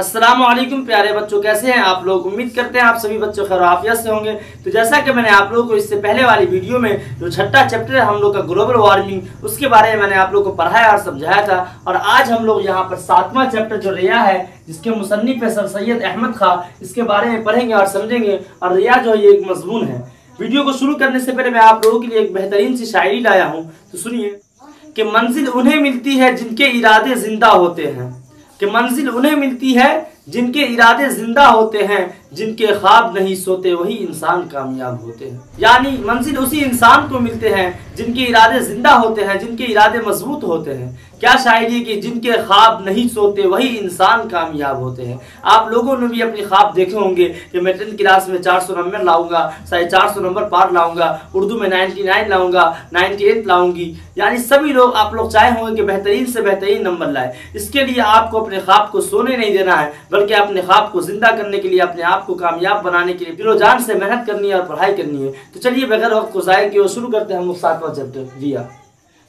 अस्सलाम वालेकुम प्यारे बच्चों, कैसे हैं आप लोग। उम्मीद करते हैं आप सभी बच्चों खैर आफियत से होंगे। तो जैसा कि मैंने आप लोगों को इससे पहले वाली वीडियो में जो छठा चैप्टर है हम लोग का ग्लोबल वार्मिंग, उसके बारे में मैंने आप लोग को पढ़ाया और समझाया था। और आज हम लोग यहाँ पर 7वां चैप्टर जो रिया है, जिसके मुसन्निफ है सर सैयद अहमद खां, इसके बारे में पढ़ेंगे और समझेंगे। और रिया जो है ये एक मजमून है। वीडियो को शुरू करने से पहले मैं आप लोगों के लिए एक बेहतरीन सी शायरी लाया हूँ, तो सुनिए कि मंजिल उन्हें मिलती है जिनके इरादे जिंदा होते हैं, कि मंजिल उन्हें मिलती है जिनके इरादे जिंदा होते हैं, जिनके ख्वाब नहीं सोते वही इंसान कामयाब होते हैं। यानी मंजिल उसी इंसान को मिलते हैं जिनके इरादे जिंदा होते हैं, जिनके इरादे मजबूत होते हैं। क्या शायरी कि जिनके ख्वाब नहीं सोते वही इंसान कामयाब होते हैं। आप लोगों ने भी अपने ख्वाब देखे होंगे कि मैं 10th क्लास में 400 नंबर लाऊंगा, 450 नंबर पार लाऊंगा, उर्दू में 99 लाऊंगा, 98 लाऊंगी। यानी सभी लोग आप लोग चाहे होंगे कि बेहतरीन से बेहतरीन नंबर लाए। इसके लिए आपको अपने ख्वाब को सोने नहीं देना है, बल्कि अपने ख्वाब को जिंदा करने के लिए, अपने आप को कामयाब बनाने के लिए दिलो जान से मेहनत करनी है और पढ़ाई करनी है। तो चलिए बगैर वक्त को जाया किए शुरू करते हैं हम लोग 7वां चैप्टर रिया।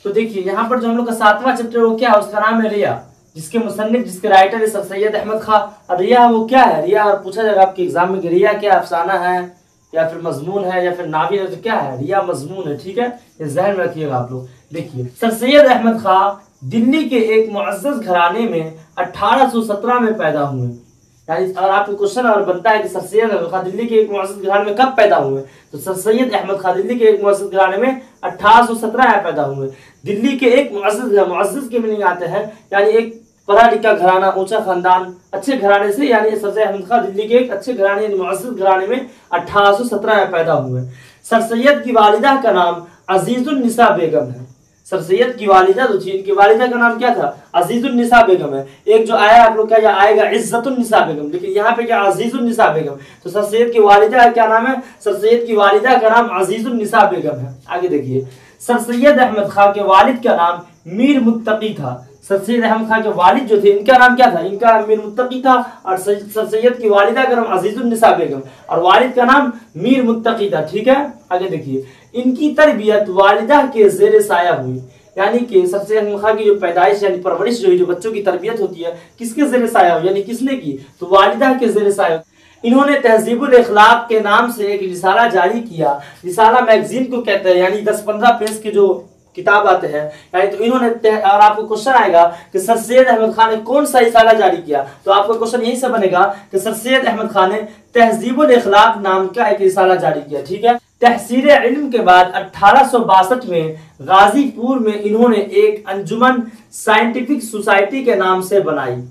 तो देखिए यहाँ पर जो हम लोग का 7वां चैप्टर वो क्या है, उसका नाम है रिया, जिसके मुसन्निफ जिसके राइटर है सर सैयद अहमद खां। और रिया वो क्या है, रिया पूछा जाएगा आपके एग्जाम में कि रिया क्या अफसाना है या फिर मजमून है या फिर नाविल है, तो क्या है, रिया मजमून है। ठीक है, ये ज़हन में रखिएगा आप लोग। देखिए सर सैयद अहमद खां दिल्ली के एक मुअज़्ज़ज़ घराने में 1817 में पैदा हुए। यानी अगर आपको क्वेश्चन और बनता है कि सर सैयद अहमद खां दिल्ली के एक मुअज़्ज़ज़ घराने में कब पैदा हुए, तो सर सैयद अहमद खां दिल्ली के एक मुअज़्ज़ज़ घराने में 1817 में पैदा हुए। दिल्ली के एक मुअज़्ज़ज़ के मीनिंग आते हैं यानी एक पढ़ा लिखा घराना, ऊंचा खानदान, अच्छे घराने से। यानी सर सैयद अहमद खां दिल्ली के एक अच्छे घराने मुअज़्ज़ज़ घराने में 1817 में पैदा हुए। सर सैयद की वालिदा का नाम अजीजुन्निसा बेगम है। सर सैयद की वालिदा जो थी, इनकी वालिदा का नाम क्या था, अजीजुन्निसा बेगम है। एक जो आया आप लोग का या आएगा इज्जतुन्निसा बेगम, लेकिन यहाँ पे क्या अजीजुन्निसा बेगम। तो सर सैयद की वालिदा क्या नाम है, सर सैयद की वालिदा का नाम अजीजुन्निसा बेगम है। आगे देखिए, सर सैयद अहमद खां के वालिद का नाम मीर मुत्तकी था। सर सैयद अहमद खां के वालिद जो थे इनका नाम क्या था, इनका मीर मुत्तकी था। और सर सैयद की वालिदा का नाम अजीजुन्निसा बेगम और वालिद का नाम मीर मुत्तकी था। ठीक है, आगे देखिए, इनकी तरबियत वालिदा के ज़ेरे साया हुई। यानी कि सर सैयद अहमद खां की जो पैदाइश यानी परवरिश जो है, जो बच्चों की तरबियत होती है, किसके ज़ेरे साया हुई, यानी किसने की, तो वालिदा के ज़ेरे साया। इन्होंने तहजीबुल इखलाक के नाम से एक रिसाला जारी किया। रिसाला मैगजीन को कहते हैं, यानी 10-15 पेज के जो किताब आते हैं। यानी तो इन्होंने और आपको क्वेश्चन आएगा कि सर सैयद अहमद खान ने कौन सा रिसाला जारी किया, तो आपका क्वेश्चन यही से बनेगा कि सर सैयद अहमद खान ने तहजीबुल इखलाक नाम का एक रिसाला जारी किया। ठीक है, तहसील इल्म के बाद 1862 में गाजीपुर में इन्होंने एक अंजुमन साइंटिफिक सोसाइटी के नाम से बनाई।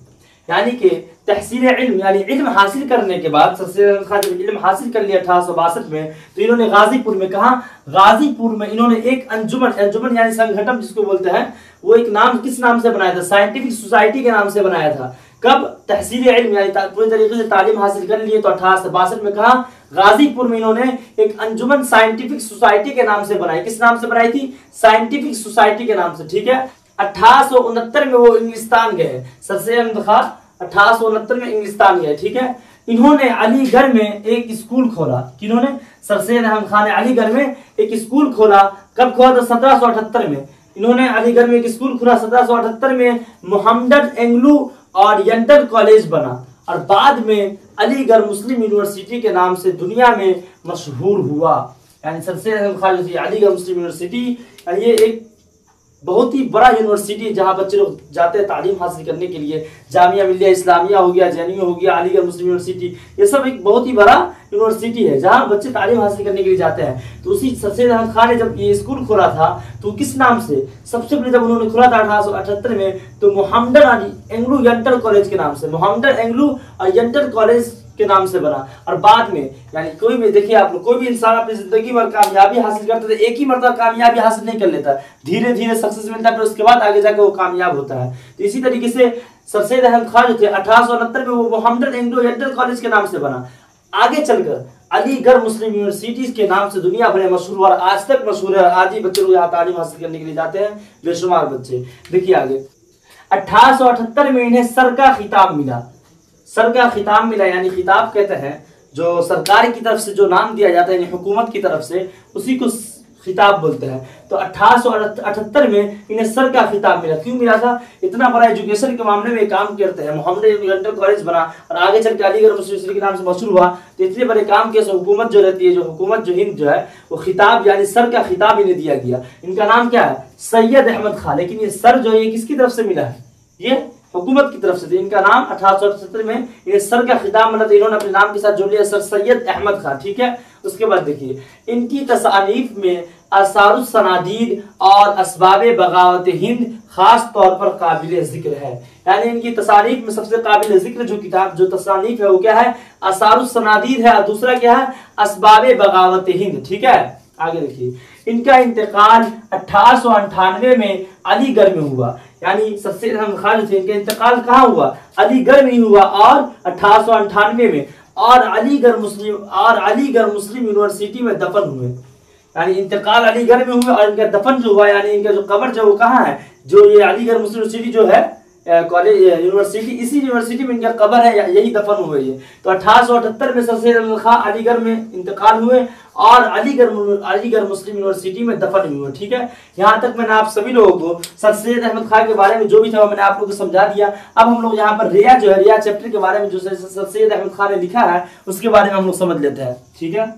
यानी कि तहसील इल्म यानी इल्म हासिल करने के बाद सर सैयद अहमद खान जब इल्म हासिल कर लिया 1862 में, तो इन्होंने गाजीपुर में कहा, गाजीपुर में इन्होंने एक अंजुमन यानी संगठन जिसको बोलते हैं, वो एक नाम किस नाम से बनाया था, साइंटिफिक सोसाइटी के नाम से बनाया था। कब, तहसील इल्म यानी पूरी तरीके से तालीम हासिल कर लिए तो 1862 में कहा, गाजीपुर में इन्होंने एक अंजुमन साइंटिफिक सोसाइटी के नाम से बनाई। किस नाम से बनाई थी, साइंटिफिक सोसाइटी के नाम से। ठीक है, 1869 में वो इंग्लिस्तान गए। सर सैयद अहमद खां 1869 में इंग्लिस्तान गए। ठीक है, इन्होंने अलीगढ़ में एक स्कूल खोला। किन्होंने, सर सैयद अहमद खान ने अलीगढ़ में एक स्कूल खोला। कब खोला, तो 1778 में इन्होंने अलीगढ़ में एक स्कूल खोला। 1778 में मोहम्मद एंग्लू ओरिएंटल कॉलेज बना और बाद में अलीगढ़ मुस्लिम यूनिवर्सिटी के नाम से दुनिया में मशहूर हुआ। यानी सर सैयद अहमद खान जो अलीगढ़ मुस्लिम यूनिवर्सिटी, ये एक बहुत ही बड़ा यूनिवर्सिटी है जहाँ बच्चे लोग जाते हैं तालीम हासिल करने के लिए। जामिया मिलिया इस्लामिया हो गया, जेएनयू हो गया, अलीगढ़ मुस्लिम यूनिवर्सिटी, ये सब एक बहुत ही बड़ा यूनिवर्सिटी है जहाँ बच्चे तालीम हासिल करने के लिए जाते हैं। तो उसी सर सैयद अहमद खान ने जब ये स्कूल खोला था तो किस नाम से, सबसे पहले जब उन्होंने खोला था 1878 में, तो मोहम्मद एंग्लू ओरिएंटल कॉलेज के नाम से, मोहम्मद एंग्लू ओरिएंटल कॉलेज के नाम से बना। और बाद में यानी कोई भी, देखिए आप लोग, कोई भी इंसान अपनी जिंदगी में कामयाबी हासिल करता है, एक ही मरतबा कामयाबी हासिल नहीं कर लेता, धीरे धीरे सक्सेस मिलता है, फिर उसके बाद आगे जाकर वो कामयाब होता है। तो इसी तरीके से सर सैयद अहमद खान जो थे 1869 में वो मोहम्मद एंग्लो ओरिएंटल कॉलेज के नाम से बना। आगे चलकर अलीगढ़ मुस्लिम यूनिवर्सिटी के नाम से दुनिया भर में मशहूर और आज तक मशहूर है। आज ही बच्चे लोग यहाँ तालीम हासिल करने के लिए जाते हैं, बेशुमार बच्चे। देखिए आगे, 1878 में इन्हें सर का खिताब मिला। सर का खिताब मिला यानी खिताब कहते हैं जो सरकार की तरफ से जो नाम दिया जाता है, यानी हुकूमत की तरफ से, उसी को खिताब बोलते हैं। तो 1878 में इन्हें सर का खिताब मिला। क्यों मिला था? इतना बड़ा एजुकेशन के मामले में काम करते हैं। मोहम्मद इंटर कॉलेज बना और आगे चल के अलीगढ़ मुस्लिम यूनिवर्सिटी के नाम से मशहूर हुआ। तो इतने बड़े काम के हुकूमत जो रहती है, जो हुकूमत जो हिंद जो है, वो खिताब यानी सर का खिताब इन्हें दिया गया। इनका नाम क्या है? सैयद अहमद खान। लेकिन ये सर जो है ये किसकी तरफ से मिला है? ये हुकूमत की तरफ से। तो इनका नाम 1878 में ये सर का खिताब मिला, तो इन्होंने अपने नाम के साथ जोड़ लिया सर सैयद अहमद खान। ठीक है। उसके बाद देखिए इनकी तसानीफ में आसारुस सनादीद और असबाबे बगावत हिंद खास तौर पर काबिल जिक्र है। यानी इनकी तसानीफ में सबसे काबिल जिक्र जो किताब जो तसानीफ है वो क्या है? आसारुस सनादीद है। और दूसरा क्या है? असबाबे बगावत हिंद। ठीक है। आगे देखिए इनका इंतकाल 1898 में अलीगढ़ में हुआ। यानी सर अहमद खान थे, इनका इंतकाल कहाँ हुआ? अलीगढ़ में हुआ और 1898 में। और अलीगढ़ मुस्लिम यूनिवर्सिटी में दफन हुए। यानी इंतकाल अलीगढ़ में हुआ और इनका दफन जो हुआ, यानी इनका जो कब्र जो वो कहाँ है? जो ये अलीगढ़ मुस्लिम यूनिवर्सिटी जो है कॉलेज यूनिवर्सिटी, इसी यूनिवर्सिटी में इनका कब्र है, यही दफन हुए ये। तो 1878 में सर सैयद अहमद खान अलीगढ़ में इंतकाल हुए और अलीगढ़ मुस्लिम यूनिवर्सिटी में दफन हुए। ठीक है। यहाँ तक मैंने आप सभी लोगों को सर सैयद अहमद खान के बारे में जो भी था मैंने आप लोगों को समझा दिया। अब हम लोग यहाँ पर रिया जो है, रिया चैप्टर के बारे में जो सर सैयद अहमद खान ने लिखा है उसके बारे में हम लोग समझ लेते हैं। ठीक है।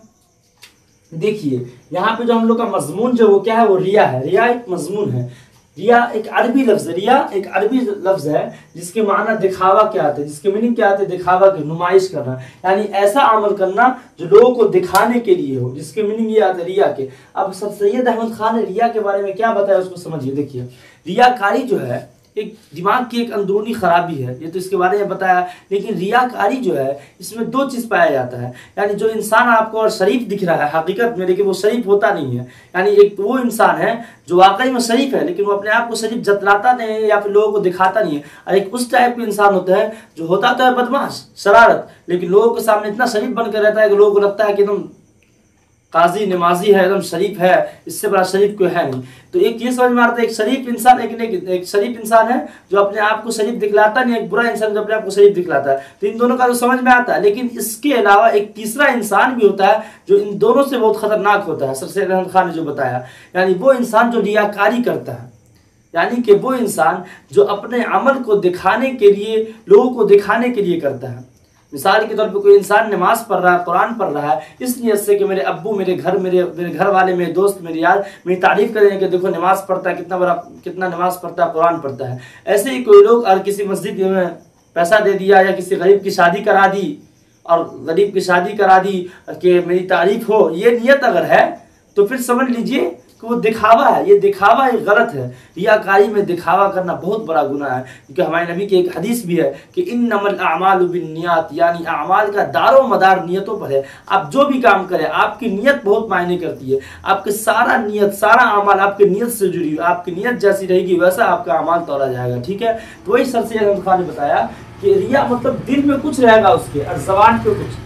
देखिए यहाँ पे जो हम लोग का मजमून जो वो क्या है? वो रिया है। रिया एक मजमून है। रिया एक अरबी लफ्ज है। रिया एक अरबी लफ्ज है जिसके माना दिखावा क्या आते हैं, जिसके मीनिंग क्या आते हैं? दिखावा की, नुमाइश करना, यानी ऐसा अमल करना जो लोगों को दिखाने के लिए हो, जिसके मीनिंग ये आते हैं रिया के। अब सर सैयद अहमद खान ने रिया के बारे में क्या बताया उसको समझिए। देखिए रियाकारी जो है एक दिमाग की एक अंदरूनी खराबी है, ये तो इसके बारे में बताया। लेकिन रियाकारी जो है इसमें दो चीज पाया जाता है। यानी जो इंसान आपको और शरीफ दिख रहा है हकीकत में, लेकिन वो शरीफ होता नहीं है। यानी एक वो इंसान है जो वाकई में शरीफ है लेकिन वो अपने आप को शरीफ जतलाता नहीं है या फिर लोगों को दिखाता नहीं है। और एक उस टाइप का इंसान होता है जो होता तो है बदमाश, शरारत, लेकिन लोगों के सामने इतना शरीफ बनकर रहता है कि लोगों को लगता है कि एकदम काजी नमाजी है, एकदम शरीफ है, इससे बड़ा शरीफ कोई है नहीं। तो एक ये समझ में आता है एक शरीफ इंसान एक शरीफ इंसान है जो अपने आप को शरीफ दिखलाता नहीं, एक बुरा इंसान जो अपने आप को शरीफ दिखलाता है। तो इन दोनों का तो समझ में आता है। लेकिन इसके अलावा एक तीसरा इंसान भी होता है जो इन दोनों से बहुत खतरनाक होता है। सर सैयद अहमद खान ने जो बताया, यानी वो इंसान जो रियाकारी करता है, यानी कि वो इंसान जो अपने अमल को दिखाने के लिए, लोगों को दिखाने के लिए करता है। मिसाल के तौर पे कोई इंसान नमाज पढ़ रहा है, कुरान पढ़ रहा है इस नियत से कि मेरे अब्बू, मेरे घर वाले, मेरे दोस्त, मेरे यार मेरी तारीफ करेंगे कि देखो नमाज पढ़ता है, कितना नमाज पढ़ता है, कुरान पढ़ता है। ऐसे ही कोई लोग और किसी मस्जिद में पैसा दे दिया या किसी गरीब की शादी करा दी और गरीब की शादी करा दी कि मेरी तारीफ हो, ये नियत अगर है तो फिर समझ लीजिए कि वो दिखावा है। ये दिखावा एक गलत है। रियाकारी में दिखावा करना बहुत बड़ा गुनाह है, क्योंकि हमारे नबी की एक हदीस भी है कि इन्नमल अमालु बिन्नियात, यानी अमाल का दारो मदार नियतों पर है। आप जो भी काम करें आपकी नियत बहुत मायने करती है। आपके सारा नियत, सारा अमाल आपकी नियत से जुड़ी हुई, आपकी नियत जैसी रहेगी वैसा आपका अमाल तोड़ा जाएगा। ठीक है। तो वही सर सैयद अहमद खान ने बताया कि रिया मतलब दिल में कुछ रहेगा उसके और जबान पे कुछ।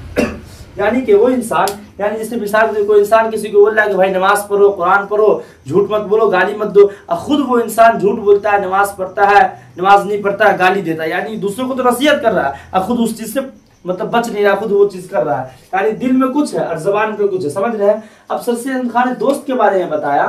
यानी कि वो इंसान, यानी जैसे मिसाल के कोई इंसान किसी को बोल रहा है कि भाई नमाज पढ़ो, कुरान पढ़ो, झूठ मत बोलो, गाली मत दो, और खुद वो इंसान झूठ बोलता है, नमाज पढ़ता है, नमाज नहीं पढ़ता है, गाली देता है। यानी दूसरों को तो नसीहत कर रहा है और खुद उस चीज से मतलब बच नहीं रहा, खुद वो चीज कर रहा है। यानी दिल में कुछ है और जबान पे कुछ है, समझ रहे हैं। अब सर सैयद अहमद खान ने दोस्त के बारे में बताया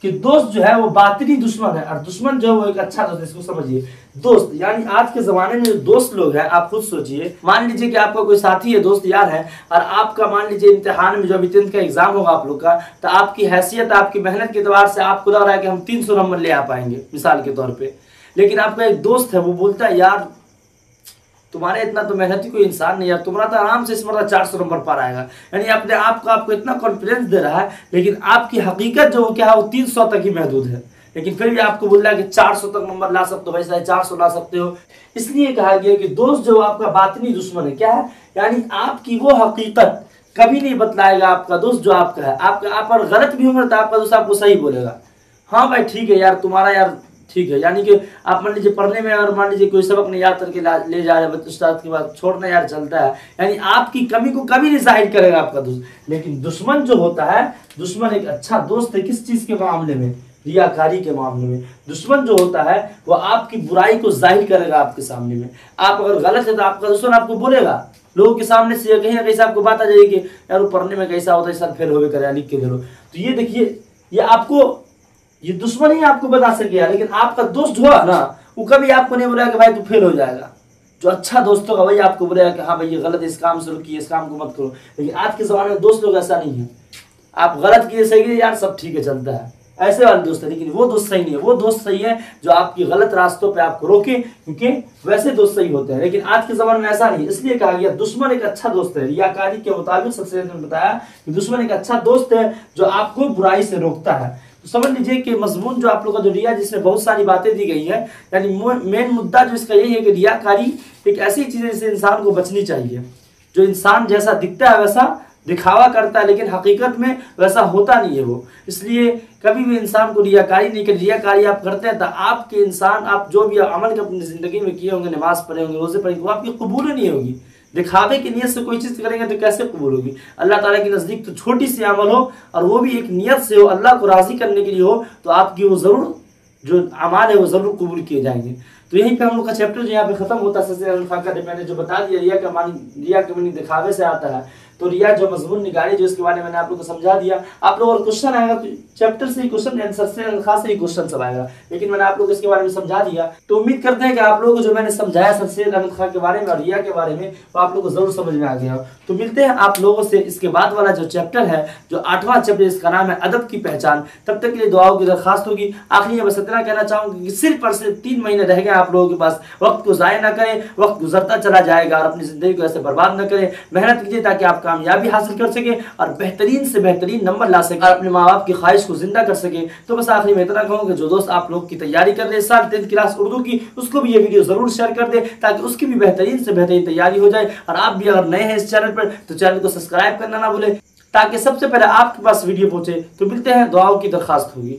कि दोस्त जो है वो बातिनी दुश्मन है और दुश्मन जो है वो एक अच्छा दोस्त है। इसको समझिए। दोस्त यानी आज के जमाने में जो दोस्त लोग हैं, आप खुद सोचिए, मान लीजिए कि आपका कोई साथी है, दोस्त यार है, और आपका मान लीजिए इम्तिहान में जो अभी 10th का एग्जाम होगा आप लोग का, तो आपकी हैसियत, आपकी मेहनत के एतबार से आपको लग रहा है कि हम 300 नंबर ले आ पाएंगे मिसाल के तौर पर। लेकिन आपका एक दोस्त है वो बोलता है यार तुम्हारे इतना तो मेहनती कोई इंसान नहीं यार, तुम्हारा तो आराम से इस मरतबा 400 नंबर पार आएगा। यानी अपने आप को आपको इतना कॉन्फिडेंस दे रहा है, लेकिन आपकी हकीकत जो क्या है वो 300 तक ही महदूद है। लेकिन फिर भी आपको बोल रहा है कि 400 तक नंबर ला सकते हो, भाई 450 ला सकते हो। इसलिए कहा गया कि दोस्त जो आपका बातिनी दुश्मन है। क्या है? यानी आपकी वो हकीकत कभी नहीं बतलाएगा आपका दोस्त जो आपका है। आप पर गलत भी होंगे तो आपका दोस्त आपको सही बोलेगा, हाँ भाई ठीक है यार, तुम्हारा यार ठीक है। यानी कि आप मान लीजिए पढ़ने में और मान लीजिए कोई सबक नहीं याद करके ले जा रहे उस्ताद के बाद, छोड़ना यार चलता है, यानी आपकी कमी को कभी नहीं जाहिर करेगा आपका दोस्त। लेकिन दुश्मन जो होता है, दुश्मन एक अच्छा दोस्त है किस चीज के मामले में? रियाकारी के मामले में। दुश्मन जो होता है वो आपकी बुराई को जाहिर करेगा आपके सामने में। आप अगर गलत है तो आपका दुश्मन आपको बोलेगा लोगों के सामने से, कहीं ना कहीं से आपको बात आ जाएगी कि यार वो पढ़ने में कैसा होता है, सर फेल होवे करे, लिख के दे लो। तो ये देखिए, ये आपको, ये दुश्मन ही आपको बता सकेगा, लेकिन आपका दोस्त हुआ ना, वो कभी आपको नहीं बोलेगा कि भाई तू फेल हो जाएगा। जो अच्छा दोस्त होगा वही आपको बोलेगा कि हाँ भाई ये गलत है, इस काम से रुकिए, इस काम को मत करो। लेकिन आज के ज़माने में दोस्त लोग ऐसा नहीं है, आप गलत किए सही किए यार सब ठीक है चलता है, ऐसे वाले दोस्त है। लेकिन वो दोस्त सही नहीं है। वो दोस्त सही है जो आपकी गलत रास्तों पे आपको रोके, क्योंकि वैसे दोस्त सही होते हैं। लेकिन आज के ज़माने में ऐसा नहीं, इसलिए कहा गया दुश्मन एक अच्छा दोस्त है। रियाकारी के मुताबिक सबसे ने बताया कि दुश्मन एक अच्छा दोस्त है जो आपको बुराई से रोकता है। तो समझ लीजिए कि मजमून जो आप लोग का जो रिया, जिसमें बहुत सारी बातें दी गई है, यानी मेन मुद्दा जो इसका यही है कि रियाकारी एक ऐसी चीज़ है जिससे इंसान को बचनी चाहिए। जो इंसान जैसा दिखता है वैसा दिखावा करता है, लेकिन हकीकत में वैसा होता नहीं है वो। इसलिए कभी भी इंसान को रियाकारी नहीं करें। रियाकारी आप करते हैं तो आपके इंसान, आप जो भी अमल अपनी ज़िंदगी में किए होंगे, नमाज पढ़े होंगे, रोज़े पढ़ेंगे, वो आपकी कबूल नहीं होगी। दिखावे की नीयत से कोई चीज़ करेंगे तो कैसे कबूल होगी। अल्लाह ताला के नज़दीक तो छोटी सी अमल हो और वो भी एक नीयत से हो, अल्लाह को राज़ी करने के लिए हो, तो आपकी वो ज़रूर जो अमाल है वो ज़रूर कबूल किए जाएंगे। तो यहीं पे हम लोग का चैप्टर जो यहाँ पे खत्म होता है। मैंने जो बता दिया रिया का मानी दिखावे से आता है। तो रिया जो मजमून निकाली, जो इसके बारे में मैंने आप लोगों को समझा दिया। आप लोगों को क्वेश्चन आएगा तो चैप्टर से ही क्वेश्चन, आंसर से खास से ही क्वेश्चन सब आएगा, लेकिन मैंने आप लोगों को इसके बारे में समझा दिया। तो उम्मीद करते हैं कि आप लोगों को जो मैंने समझाया सर सैयद अहमद खान के बारे में और रिया के बारे में, वो आप लोगों को जरूर समझ में आ गया। तो मिलते हैं आप लोगों से इसके बाद वाला जो चैप्टर है, जो 8वां चैप्टर, इसका नाम है अदब की पहचान। तब तक के लिए दुआओं की दरखास्त होगी। आखिरी में बस इतना कहना चाहूंगी कि सिर्फ और सिर्फ 3 महीने रह गए आप लोगों के पास। वक्त को ज़ाया ना करें, वक्त गुजरता चला जाएगा और अपनी जिंदगी को ऐसे बर्बाद न करें। मेहनत कीजिए ताकि आप कामयाबी हासिल कर सके और बेहतरीन से बेहतरीन नंबर ला सके और अपने माँ बाप की ख्वाहिश को जिंदा कर सके। तो बस आखिरी में इतना कहूँगा, जो दोस्त आप लोग की तैयारी कर रहे हैं इस साल 10th क्लास उर्दू की, उसको भी ये वीडियो जरूर शेयर कर दे ताकि उसकी भी बेहतरीन से बेहतरीन तैयारी हो जाए। और आप भी अगर नए हैं इस चैनल पर तो चैनल को सब्सक्राइब करना ना भूले ताकि सबसे पहले आपके पास वीडियो पहुंचे। तो मिलते हैं, दुआओं की दरखास्त होगी।